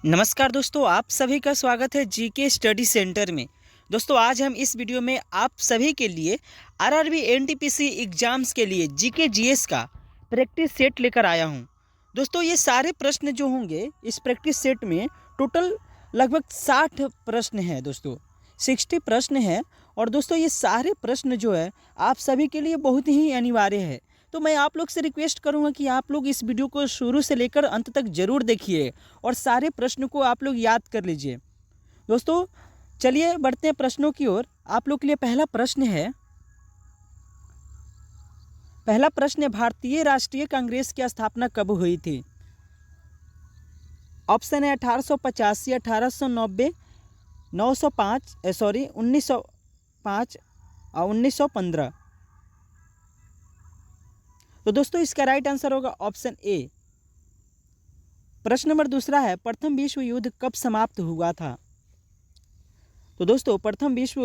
नमस्कार दोस्तों, आप सभी का स्वागत है जीके स्टडी सेंटर में। दोस्तों आज हम इस वीडियो में आप सभी के लिए आरआरबी एनटीपीसी एग्जाम्स के लिए जीके जीएस का प्रैक्टिस सेट लेकर आया हूं। दोस्तों ये सारे प्रश्न जो होंगे इस प्रैक्टिस सेट में टोटल लगभग 60 प्रश्न हैं दोस्तों, 60 प्रश्न हैं। और दोस्तों ये सारे प्रश्न जो है आप सभी के लिए बहुत ही अनिवार्य है। तो मैं आप लोग से रिक्वेस्ट करूंगा कि आप लोग इस वीडियो को शुरू से लेकर अंत तक जरूर देखिए और सारे प्रश्नों को आप लोग याद कर लीजिए। दोस्तों चलिए बढ़ते हैं प्रश्नों की ओर। आप लोग के लिए पहला प्रश्न है भारतीय राष्ट्रीय कांग्रेस की स्थापना कब हुई थी? ऑप्शन है 1885, 1890, 1905 1905 और 1915। तो दोस्तों इसका राइट आंसर होगा ऑप्शन ए। प्रश्न नंबर दूसरा है प्रथम विश्व युद्ध कब समाप्त हुआ था? तो दोस्तों प्रथम विश्व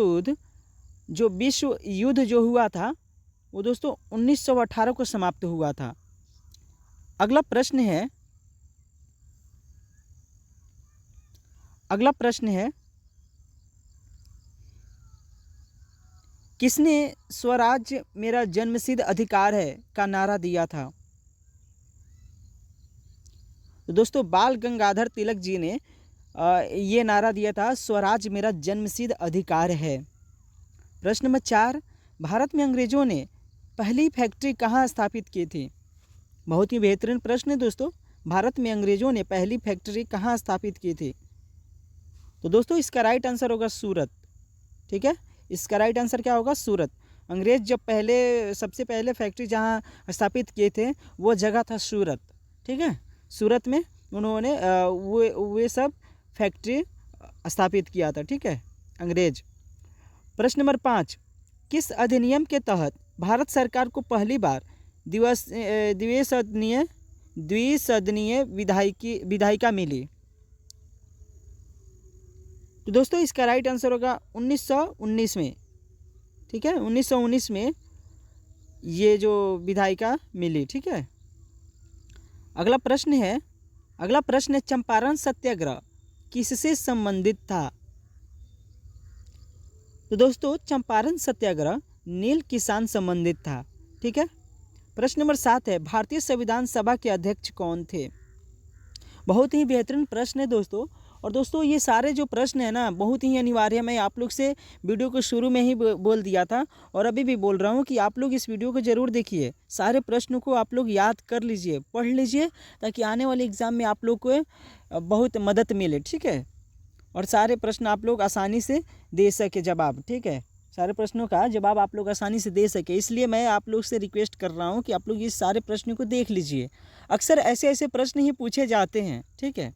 युद्ध जो हुआ था वो दोस्तों 1918 को समाप्त हुआ था। अगला प्रश्न है किसने स्वराज मेरा जन्मसिद्ध अधिकार है का नारा दिया था? तो दोस्तों बाल गंगाधर तिलक जी ने ये नारा दिया था, स्वराज मेरा जन्मसिद्ध अधिकार है। प्रश्न नंबर 4, भारत में अंग्रेजों ने पहली फैक्ट्री कहाँ स्थापित की थी? बहुत ही बेहतरीन प्रश्न है दोस्तों, भारत में अंग्रेजों ने पहली फैक्ट्री कहाँ स्थापित की थी? तो दोस्तों इसका राइट आंसर होगा सूरत। ठीक है, इसका राइट आंसर क्या होगा? सूरत। अंग्रेज जब सबसे पहले फैक्ट्री जहाँ स्थापित किए थे वो जगह था सूरत। ठीक है, सूरत में उन्होंने वे सब फैक्ट्री स्थापित किया था। ठीक है, अंग्रेज। प्रश्न नंबर 5, किस अधिनियम के तहत भारत सरकार को पहली बार द्विसदनीय विधायिका मिली? तो दोस्तों इसका राइट आंसर होगा 1919 में। ठीक है, 1919 में ये जो विधायिका मिली। ठीक है, अगला प्रश्न है चंपारण सत्याग्रह किससे संबंधित था? तो दोस्तों चंपारण सत्याग्रह नील किसान संबंधित था। ठीक है, प्रश्न नंबर 7 है भारतीय संविधान सभा के अध्यक्ष कौन थे? बहुत ही बेहतरीन प्रश्न है दोस्तों। और दोस्तों ये सारे जो प्रश्न है ना बहुत ही अनिवार्य है। मैं आप लोग से वीडियो को शुरू में ही बोल दिया था और अभी भी बोल रहा हूँ कि आप लोग इस वीडियो को ज़रूर देखिए, सारे प्रश्नों को आप लोग याद कर लीजिए, पढ़ लीजिए, ताकि आने वाले एग्ज़ाम में आप लोग को बहुत मदद मिले। ठीक है, और सारे प्रश्न आप लोग आसानी से दे सके जवाब। ठीक है, सारे प्रश्नों का जवाब आप लोग आसानी से दे सके, इसलिए मैं आप लोग से रिक्वेस्ट कर रहा हूँ कि आप लोग इस सारे प्रश्नों को देख लीजिए। अक्सर ऐसे प्रश्न ही पूछे जाते हैं। ठीक है,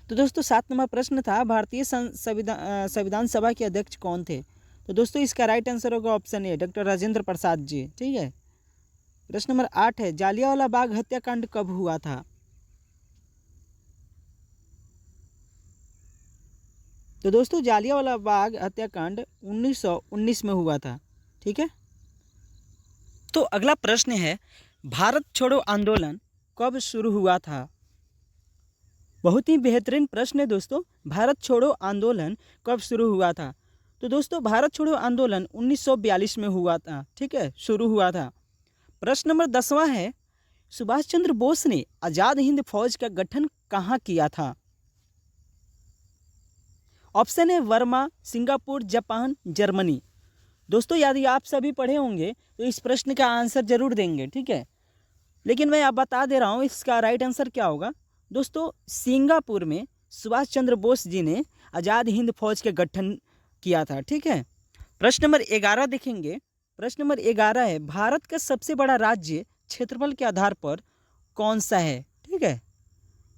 तो दोस्तों 7 नंबर प्रश्न था भारतीय संविधान सभा के अध्यक्ष कौन थे? तो दोस्तों इसका राइट आंसर होगा option A, doctor Rajendra Prasad ji. ठीक है, प्रश्न नंबर 8 है जालियांवाला बाग हत्याकांड कब हुआ था? तो दोस्तों जालियांवाला बाग हत्याकांड 1919 में हुआ था। ठीक है, तो अगला प्रश्न है भारत छोड़ो आंदोलन कब शुरू हुआ था? बहुत ही बेहतरीन प्रश्न है दोस्तों, भारत छोड़ो आंदोलन कब शुरू हुआ था? तो दोस्तों भारत छोड़ो आंदोलन 1942 में हुआ था। ठीक है, शुरू हुआ था। प्रश्न नंबर 10वां है सुभाष चंद्र बोस ने आज़ाद हिंद फौज का गठन कहाँ किया था? ऑप्शन है वर्मा, सिंगापुर, जापान, जर्मनी। दोस्तों यदि आप सभी पढ़े होंगे तो इस प्रश्न का आंसर जरूर देंगे। ठीक है, लेकिन मैं आप बता दे रहा हूँ इसका राइट आंसर क्या होगा। दोस्तों सिंगापुर में सुभाष चंद्र बोस जी ने आज़ाद हिंद फौज का गठन किया था। ठीक है, प्रश्न नंबर 11 देखेंगे। प्रश्न नंबर 11 है भारत का सबसे बड़ा राज्य क्षेत्रफल के आधार पर कौन सा है? ठीक है,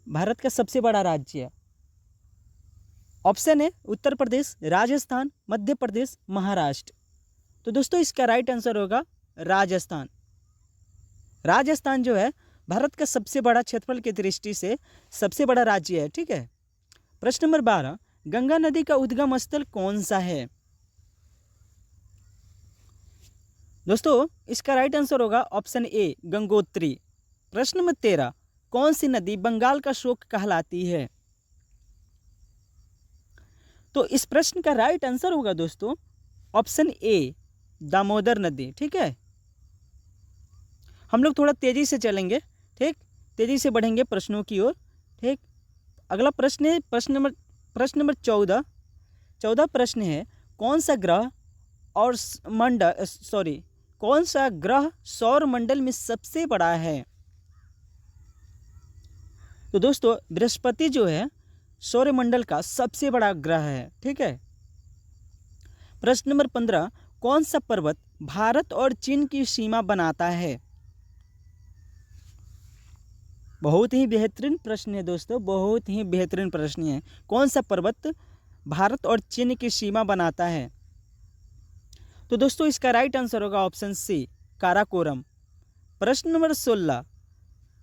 भारत का सबसे बड़ा राज्य ऑप्शन है उत्तर प्रदेश, राजस्थान, मध्य प्रदेश, महाराष्ट्र। तो दोस्तों इसका राइट आंसर होगा राजस्थान। राजस्थान जो है भारत का सबसे बड़ा क्षेत्रफल की दृष्टि से सबसे बड़ा राज्य है। ठीक है, प्रश्न नंबर 12 गंगा नदी का उद्गम स्थल कौन सा है? दोस्तों इसका राइट आंसर होगा ऑप्शन ए, गंगोत्री। प्रश्न नंबर 13 कौन सी नदी बंगाल का शोक कहलाती है? तो इस प्रश्न का राइट आंसर होगा दोस्तों ऑप्शन ए, दामोदर नदी। ठीक है, हम लोग थोड़ा तेजी से चलेंगे, ठीक, तेजी से बढ़ेंगे प्रश्नों की ओर। ठीक, अगला प्रश्न है प्रश्न नंबर 14 प्रश्न है, कौन सा ग्रह और कौन सा ग्रह सौर मंडल में सबसे बड़ा है? तो दोस्तों बृहस्पति जो है सौरमंडल का सबसे बड़ा ग्रह है। ठीक है, प्रश्न नंबर 15, कौन सा पर्वत भारत और चीन की सीमा बनाता है? बहुत ही बेहतरीन प्रश्न है दोस्तों, बहुत ही बेहतरीन प्रश्न है। कौन सा पर्वत भारत और चीन की सीमा बनाता है? तो दोस्तों इसका राइट आंसर होगा ऑप्शन सी, काराकोरम। प्रश्न नंबर 16,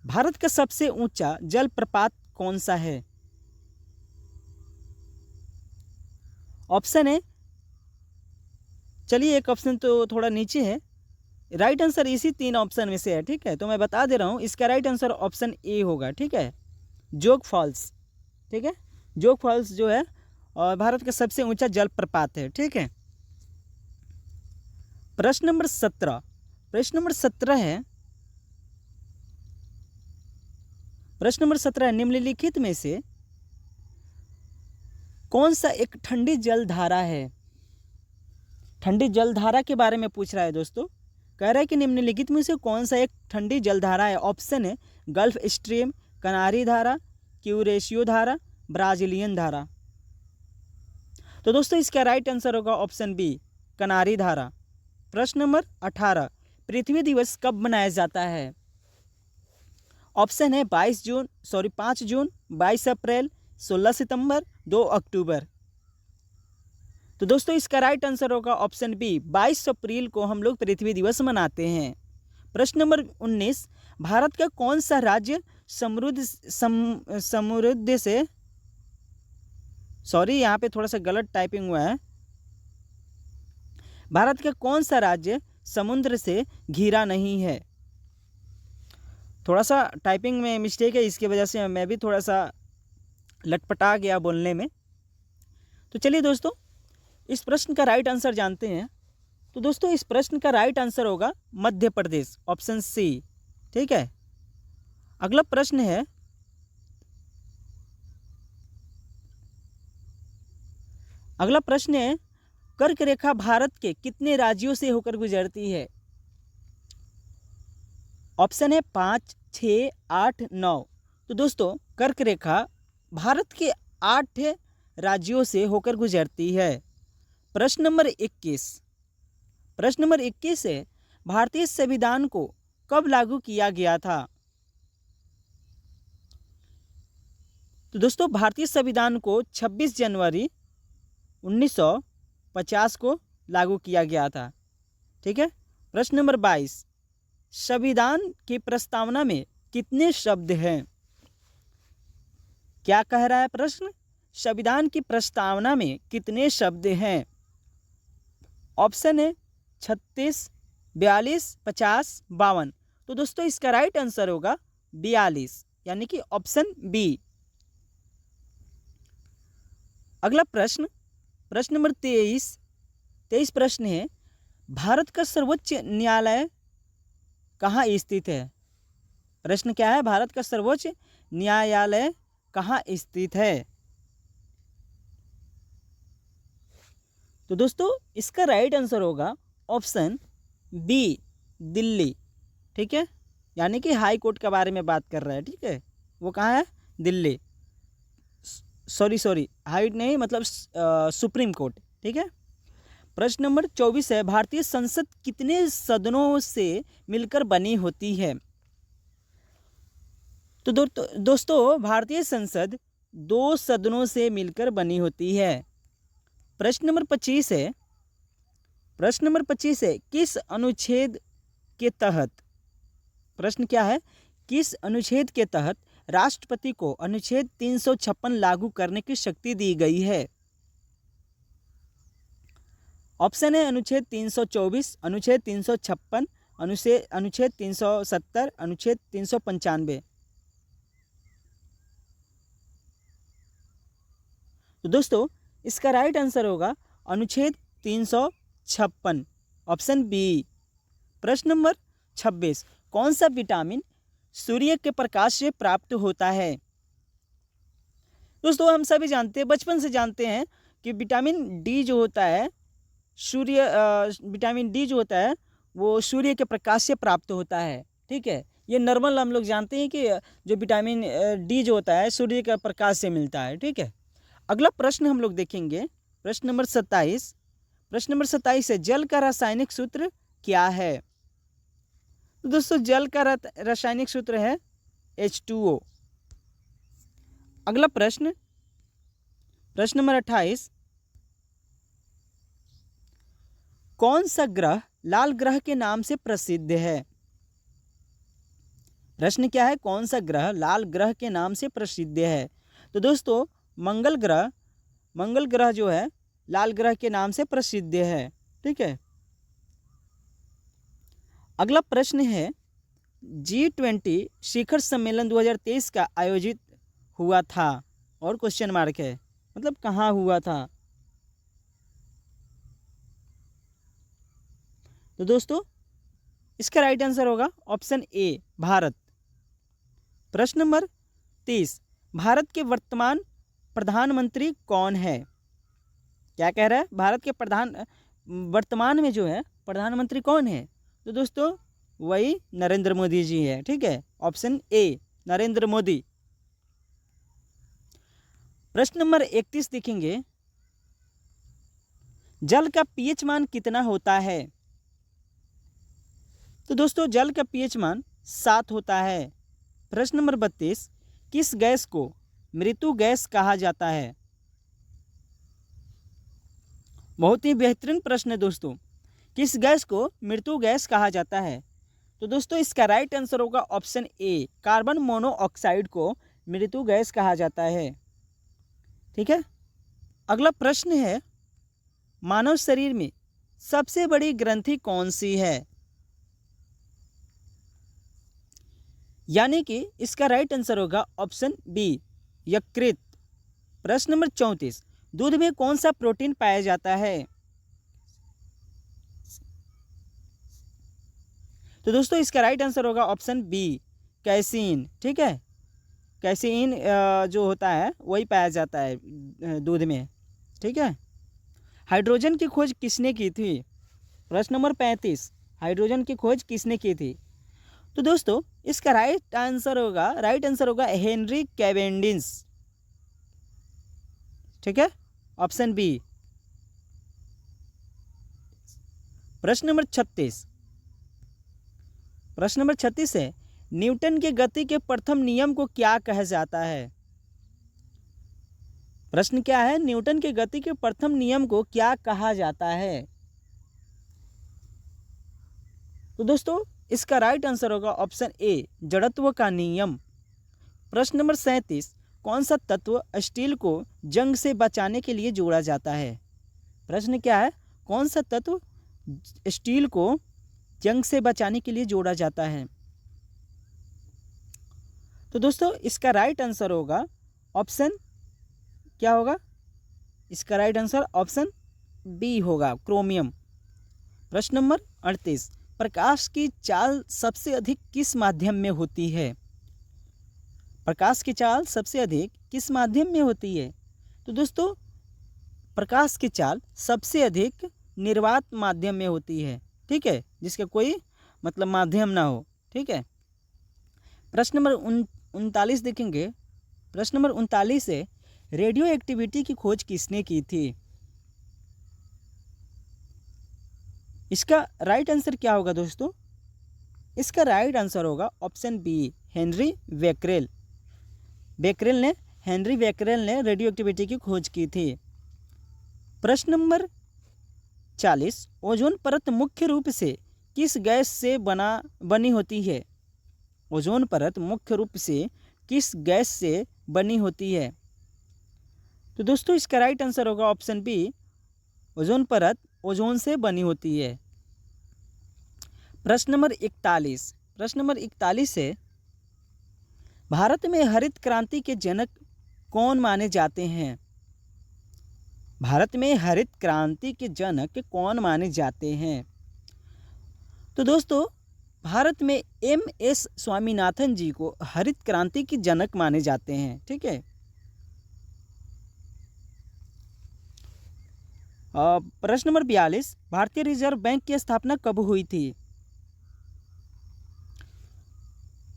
भारत का सबसे ऊंचा जलप्रपात कौन सा है? ऑप्शन है, चलिए एक ऑप्शन तो थोड़ा नीचे है, राइट आंसर इसी 3 ऑप्शन में से है। ठीक है, तो मैं बता दे रहा हूँ, इसका राइट आंसर ऑप्शन ए होगा। ठीक है, जोग फॉल्स। ठीक है, जोग फॉल्स जो है और भारत का सबसे ऊंचा जलप्रपात है। ठीक है, प्रश्न नंबर 17 है, प्रश्न नंबर 17 निम्नलिखित में से कौन सा एक ठंडी जलधारा है? ठंडी जलधारा के बारे में पूछ रहा है दोस्तों, कह रहा है कि निम्नलिखित में से कौन सा एक ठंडी जलधारा है? ऑप्शन है गल्फ स्ट्रीम, कनारी धारा, क्यूरेशियो धारा, ब्राजीलियन धारा। तो दोस्तों इसका राइट आंसर होगा ऑप्शन बी, कनारी धारा। प्रश्न नंबर 18, पृथ्वी दिवस कब मनाया जाता है? ऑप्शन है 5 जून, 22 अप्रैल, 16 सितंबर, 2 अक्टूबर। तो दोस्तों इसका राइट आंसर होगा ऑप्शन बी, 22 अप्रैल को हम लोग पृथ्वी दिवस मनाते हैं। प्रश्न नंबर 19, भारत का कौन सा राज्य समृद्ध से यहाँ पे थोड़ा सा गलत टाइपिंग हुआ है। भारत का कौन सा राज्य समुद्र से घिरा नहीं है? थोड़ा सा टाइपिंग में मिस्टेक है, इसकी वजह से मैं भी थोड़ा सा लटपटा गया बोलने में। तो चलिए दोस्तों इस प्रश्न का राइट आंसर जानते हैं। तो दोस्तों इस प्रश्न का राइट आंसर होगा मध्य प्रदेश, ऑप्शन सी। ठीक है, अगला प्रश्न है, कर्क रेखा भारत के कितने राज्यों से होकर गुजरती है? ऑप्शन है 5, 6, 8, 9। तो दोस्तों कर्क रेखा भारत के 8 राज्यों से होकर गुजरती है। प्रश्न नंबर 21 है, भारतीय संविधान को कब लागू किया गया था? तो दोस्तों भारतीय संविधान को 26 जनवरी 1950 को लागू किया गया था। ठीक है, प्रश्न नंबर 22, संविधान की प्रस्तावना में कितने शब्द हैं? क्या कह रहा है प्रश्न? संविधान की प्रस्तावना में कितने शब्द हैं? ऑप्शन है 36, 42, 50, 52। तो दोस्तों इसका राइट आंसर होगा 42, यानी कि ऑप्शन बी। अगला प्रश्न नंबर 23 प्रश्न है, भारत का सर्वोच्च न्यायालय कहाँ स्थित है? प्रश्न क्या है? भारत का सर्वोच्च न्यायालय कहाँ स्थित है? तो दोस्तों इसका राइट आंसर होगा ऑप्शन बी, दिल्ली। ठीक है, यानी कि हाई कोर्ट के बारे में बात कर रहा है। ठीक है, वो कहाँ है? दिल्ली। सॉरी हाई नहीं, मतलब सुप्रीम कोर्ट। ठीक है, प्रश्न नंबर 24 है, भारतीय संसद कितने सदनों से मिलकर बनी होती है? तो दोस्तों भारतीय संसद 2 सदनों से मिलकर बनी होती है। प्रश्न नंबर 25 है, किस अनुच्छेद के तहत, प्रश्न क्या है, किस अनुच्छेद के तहत राष्ट्रपति को अनुच्छेद 356 लागू करने की शक्ति दी गई है? ऑप्शन है अनुच्छेद 324, अनुच्छेद 356, अनुच्छेद 370, अनुच्छेद 395। तो दोस्तों इसका राइट आंसर होगा अनुच्छेद 356, ऑप्शन बी। प्रश्न नंबर 26, कौन सा विटामिन सूर्य के प्रकाश से प्राप्त होता है? दोस्तों हम सभी जानते हैं, बचपन से जानते हैं कि विटामिन डी जो होता है विटामिन डी जो होता है वो सूर्य के प्रकाश से प्राप्त होता है। ठीक है, ये नॉर्मल हम लोग जानते हैं कि जो विटामिन डी जो होता है सूर्य के प्रकाश से मिलता है। ठीक है, अगला प्रश्न हम लोग देखेंगे, प्रश्न नंबर 27। प्रश्न नंबर 27 है, जल का रासायनिक सूत्र क्या है? तो दोस्तों जल का रासायनिक सूत्र है H2O। अगला प्रश्न, प्रश्न नंबर 28, कौन सा ग्रह लाल ग्रह के नाम से प्रसिद्ध है? प्रश्न क्या है, कौन सा ग्रह लाल ग्रह के नाम से प्रसिद्ध है? तो दोस्तों मंगल ग्रह जो है लाल ग्रह के नाम से प्रसिद्ध है। ठीक है, अगला प्रश्न है, G20 शिखर सम्मेलन 2023 का आयोजित हुआ था, और क्वेश्चन मार्क है, मतलब कहाँ हुआ था? तो दोस्तों इसका राइट आंसर होगा ऑप्शन ए, भारत। प्रश्न नंबर 30, भारत के वर्तमान प्रधानमंत्री कौन है? क्या कह रहा है, भारत के वर्तमान में जो है प्रधानमंत्री कौन है? तो दोस्तों वही नरेंद्र मोदी जी है। ठीक है, ऑप्शन ए, नरेंद्र मोदी। प्रश्न नंबर 31 देखेंगे, जल का पीएच मान कितना होता है? तो दोस्तों जल का पीएच मान 7 होता है। प्रश्न नंबर 32, किस गैस को मृत्यु गैस कहा जाता है? बहुत ही बेहतरीन प्रश्न है दोस्तों, किस गैस को मृत्यु गैस कहा जाता है? तो दोस्तों इसका राइट आंसर होगा ऑप्शन ए, कार्बन मोनोऑक्साइड को मृत्यु गैस कहा जाता है। ठीक है, अगला प्रश्न है, मानव शरीर में सबसे बड़ी ग्रंथि कौन सी है? यानी कि इसका राइट आंसर होगा ऑप्शन बी, यकृत। प्रश्न नंबर 34, दूध में कौन सा प्रोटीन पाया जाता है? तो दोस्तों इसका राइट आंसर होगा ऑप्शन बी, कैसीन। ठीक है, कैसीन जो होता है वही पाया जाता है दूध में। ठीक है, हाइड्रोजन की खोज किसने की थी? प्रश्न नंबर 35, हाइड्रोजन की खोज किसने की थी? तो दोस्तों इसका राइट आंसर होगा हेनरी कैवेंडिश। ठीक है, ऑप्शन बी। प्रश्न नंबर 36, प्रश्न नंबर 36 है, न्यूटन के गति के प्रथम नियम को क्या कहा जाता है? प्रश्न क्या है, न्यूटन के गति के प्रथम नियम को क्या कहा जाता है? तो दोस्तों इसका राइट आंसर होगा ऑप्शन ए, जड़त्व का नियम। प्रश्न नंबर 37, कौन सा तत्व स्टील को जंग से बचाने के लिए जोड़ा जाता है? प्रश्न क्या है, कौन सा तत्व स्टील को जंग से बचाने के लिए जोड़ा जाता है? तो दोस्तों इसका राइट आंसर होगा ऑप्शन, क्या होगा इसका राइट आंसर? ऑप्शन बी होगा, क्रोमियम। प्रश्न नंबर 38, प्रकाश की चाल सबसे अधिक किस माध्यम में होती है? प्रकाश की चाल सबसे अधिक किस माध्यम में होती है? तो दोस्तों प्रकाश की चाल सबसे अधिक निर्वात माध्यम में होती है। ठीक है, जिसका कोई मतलब माध्यम ना हो। ठीक है, प्रश्न नंबर 39 देखेंगे। प्रश्न नंबर 39 है, रेडियो एक्टिविटी की खोज किसने की थी? इसका राइट आंसर क्या होगा दोस्तों? इसका राइट आंसर होगा option B, Henry Becquerel. Henry Becquerel ने रेडियो एक्टिविटी की खोज की थी। प्रश्न नंबर 40, ओजोन परत मुख्य रूप से किस गैस से बनी होती है? ओजोन परत मुख्य रूप से किस गैस से बनी होती है? तो दोस्तों इसका राइट आंसर होगा ऑप्शन बी, ओजोन परत ओजोन से बनी होती है। प्रश्न नंबर 41, प्रश्न नंबर 41 है, भारत में हरित क्रांति के जनक कौन माने जाते हैं? भारत में हरित क्रांति के जनक कौन माने जाते हैं? तो दोस्तों, भारत में एम.एस. स्वामीनाथन जी को हरित क्रांति के जनक माने जाते हैं। ठीक है। प्रश्न नंबर 42, भारतीय रिजर्व बैंक की स्थापना कब हुई थी?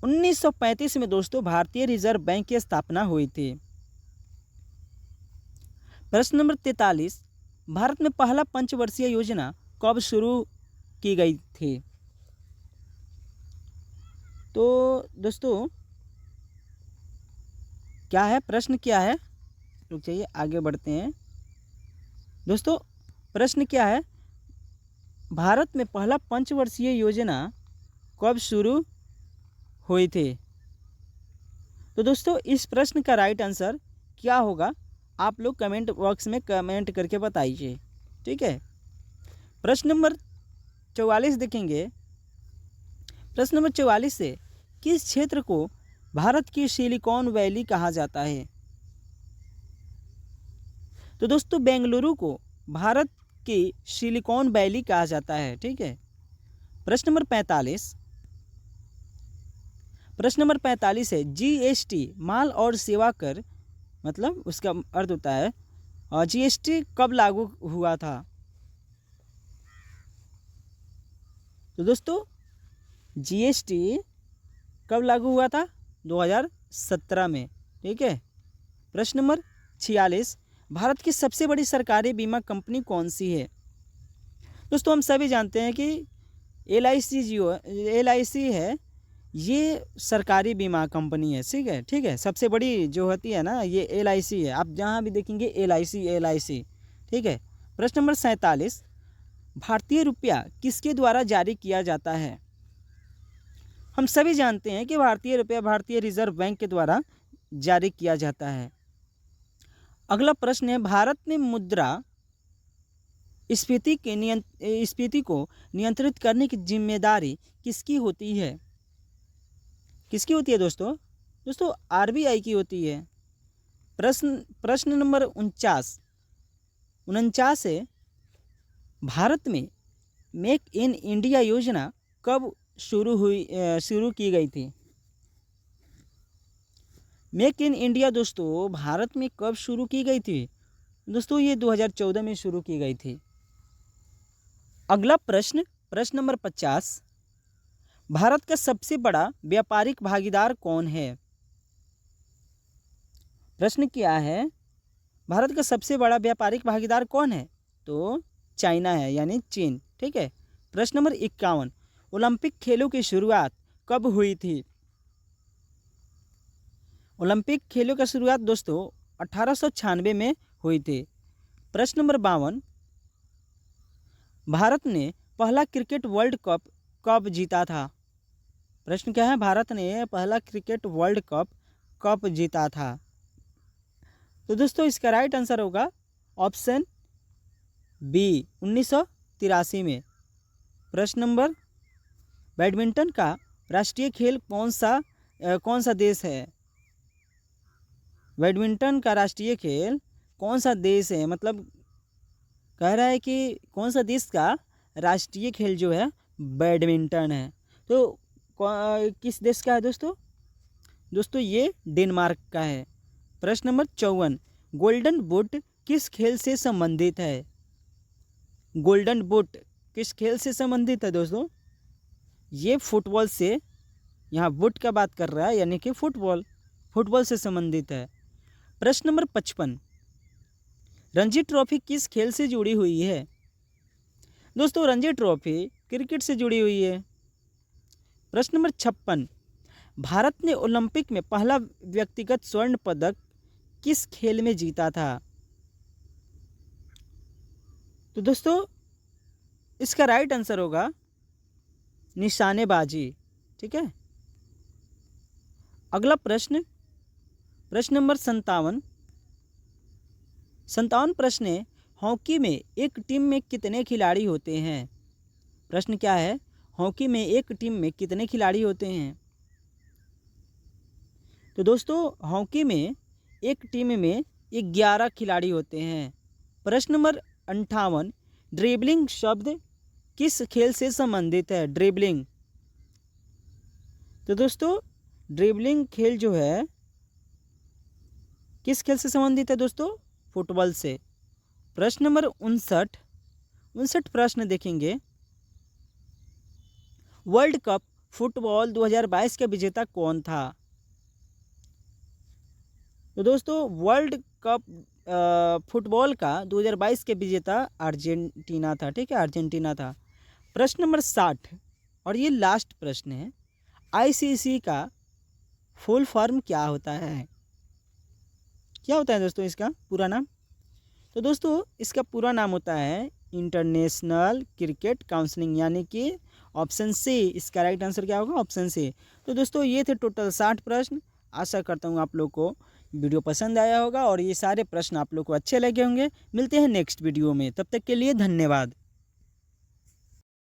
1935 में दोस्तों भारतीय रिजर्व बैंक की स्थापना हुई थी। प्रश्न नंबर 43, भारत में पहला पंचवर्षीय योजना कब शुरू की गई थी? तो दोस्तों क्या है प्रश्न, क्या है? रुक जाइए, आगे बढ़ते हैं। दोस्तों प्रश्न क्या है, भारत में पहला पंचवर्षीय योजना कब शुरू हुई थी? तो दोस्तों इस प्रश्न का राइट आंसर क्या होगा, आप लोग कमेंट बॉक्स में कमेंट करके बताइए। ठीक है। प्रश्न नंबर 44 देखेंगे। प्रश्न नंबर 44 से, किस क्षेत्र को भारत की सिलिकॉन वैली कहा जाता है? तो दोस्तों बेंगलुरु को भारत की सिलिकॉन वैली कहा जाता है। ठीक है। प्रश्न नंबर 45, प्रश्न नंबर 45 है, जीएसटी माल और सेवा कर, मतलब उसका अर्थ होता है जीएसटी कब लागू हुआ था? तो दोस्तों जीएसटी कब लागू हुआ था? 2017 में। ठीक है। प्रश्न नंबर 46, भारत की सबसे बड़ी सरकारी बीमा कंपनी कौन सी है? दोस्तों हम सभी जानते हैं कि एलआईसी है, ये सरकारी बीमा कंपनी है। ठीक है। सबसे बड़ी जो होती है ना, ये एलआईसी है। आप जहाँ भी देखेंगे एलआईसी। ठीक है। प्रश्न नंबर 47, भारतीय रुपया किसके द्वारा जारी किया जाता है? हम सभी जानते हैं कि भारतीय रुपया भारतीय रिजर्व बैंक के द्वारा जारी किया जाता है। अगला प्रश्न है, भारत में मुद्रा स्फीति को नियंत्रित करने की जिम्मेदारी किसकी होती है? किसकी होती है दोस्तों? दोस्तों आरबीआई की होती है। प्रश्न नंबर 49 है, भारत में मेक इन इंडिया योजना कब शुरू की गई थी? मेक इन इंडिया दोस्तों भारत में कब शुरू की गई थी? दोस्तों ये 2014 में शुरू की गई थी। अगला प्रश्न नंबर 50, भारत का सबसे बड़ा व्यापारिक भागीदार कौन है? प्रश्न क्या है, भारत का सबसे बड़ा व्यापारिक भागीदार कौन है? तो चाइना है, यानी चीन। ठीक है। प्रश्न नंबर 51, ओलंपिक खेलों की शुरुआत कब हुई थी? ओलंपिक खेलों की शुरुआत दोस्तों 1896 में हुई थी। प्रश्न नंबर 52, भारत ने पहला क्रिकेट वर्ल्ड कप कब जीता था? प्रश्न क्या है, भारत ने पहला क्रिकेट वर्ल्ड कप कब जीता था? तो दोस्तों इसका राइट आंसर होगा ऑप्शन बी, 1983 में। प्रश्न नंबर, बैडमिंटन का राष्ट्रीय खेल कौन सा देश है? बैडमिंटन का राष्ट्रीय खेल कौन सा देश है, मतलब कह रहा है कि कौन सा देश का राष्ट्रीय खेल जो है बैडमिंटन है। तो किस देश का है दोस्तों? दोस्तों ये डेनमार्क का है। प्रश्न नंबर 54, गोल्डन बूट किस खेल से संबंधित है? गोल्डन बूट किस खेल से संबंधित है दोस्तों? ये फुटबॉल से, यहाँ बूट का बात कर रहा है, यानी कि फुटबॉल से संबंधित है। प्रश्न नंबर 55, रणजी ट्रॉफी किस खेल से जुड़ी हुई है? दोस्तों रणजी ट्रॉफी क्रिकेट से जुड़ी हुई है। प्रश्न नंबर 56, भारत ने ओलंपिक में पहला व्यक्तिगत स्वर्ण पदक किस खेल में जीता था? तो दोस्तों इसका राइट आंसर होगा निशानेबाजी। ठीक है। अगला प्रश्न नंबर 57 प्रश्न है, हॉकी में एक टीम में कितने खिलाड़ी होते हैं? प्रश्न क्या है, हॉकी में एक टीम में कितने खिलाड़ी होते हैं? तो दोस्तों हॉकी में एक टीम में 11 खिलाड़ी होते हैं। प्रश्न नंबर 58, ड्रिबलिंग शब्द किस खेल से संबंधित है? ड्रिबलिंग। तो दोस्तों ड्रिबलिंग खेल जो है किस खेल से संबंधित है दोस्तों? फुटबॉल से। प्रश्न नंबर 59 प्रश्न देखेंगे। वर्ल्ड कप फुटबॉल 2022 का विजेता कौन था? तो दोस्तों वर्ल्ड कप फुटबॉल का 2022 के विजेता अर्जेंटीना था। ठीक है, अर्जेंटीना था। प्रश्न नंबर 60 और ये लास्ट प्रश्न है, आईसीसी का फुल फॉर्म क्या होता है? क्या होता है दोस्तों इसका पूरा नाम? तो दोस्तों इसका पूरा नाम होता है इंटरनेशनल क्रिकेट काउंसिल, यानी कि ऑप्शन सी इसका राइट आंसर क्या होगा? Option C. तो दोस्तों ये थे टोटल 60 प्रश्न। आशा करता हूँ आप लोग को वीडियो पसंद आया होगा और ये सारे प्रश्न आप लोग को अच्छे लगे होंगे। मिलते हैं नेक्स्ट वीडियो में, तब तक के लिए धन्यवाद।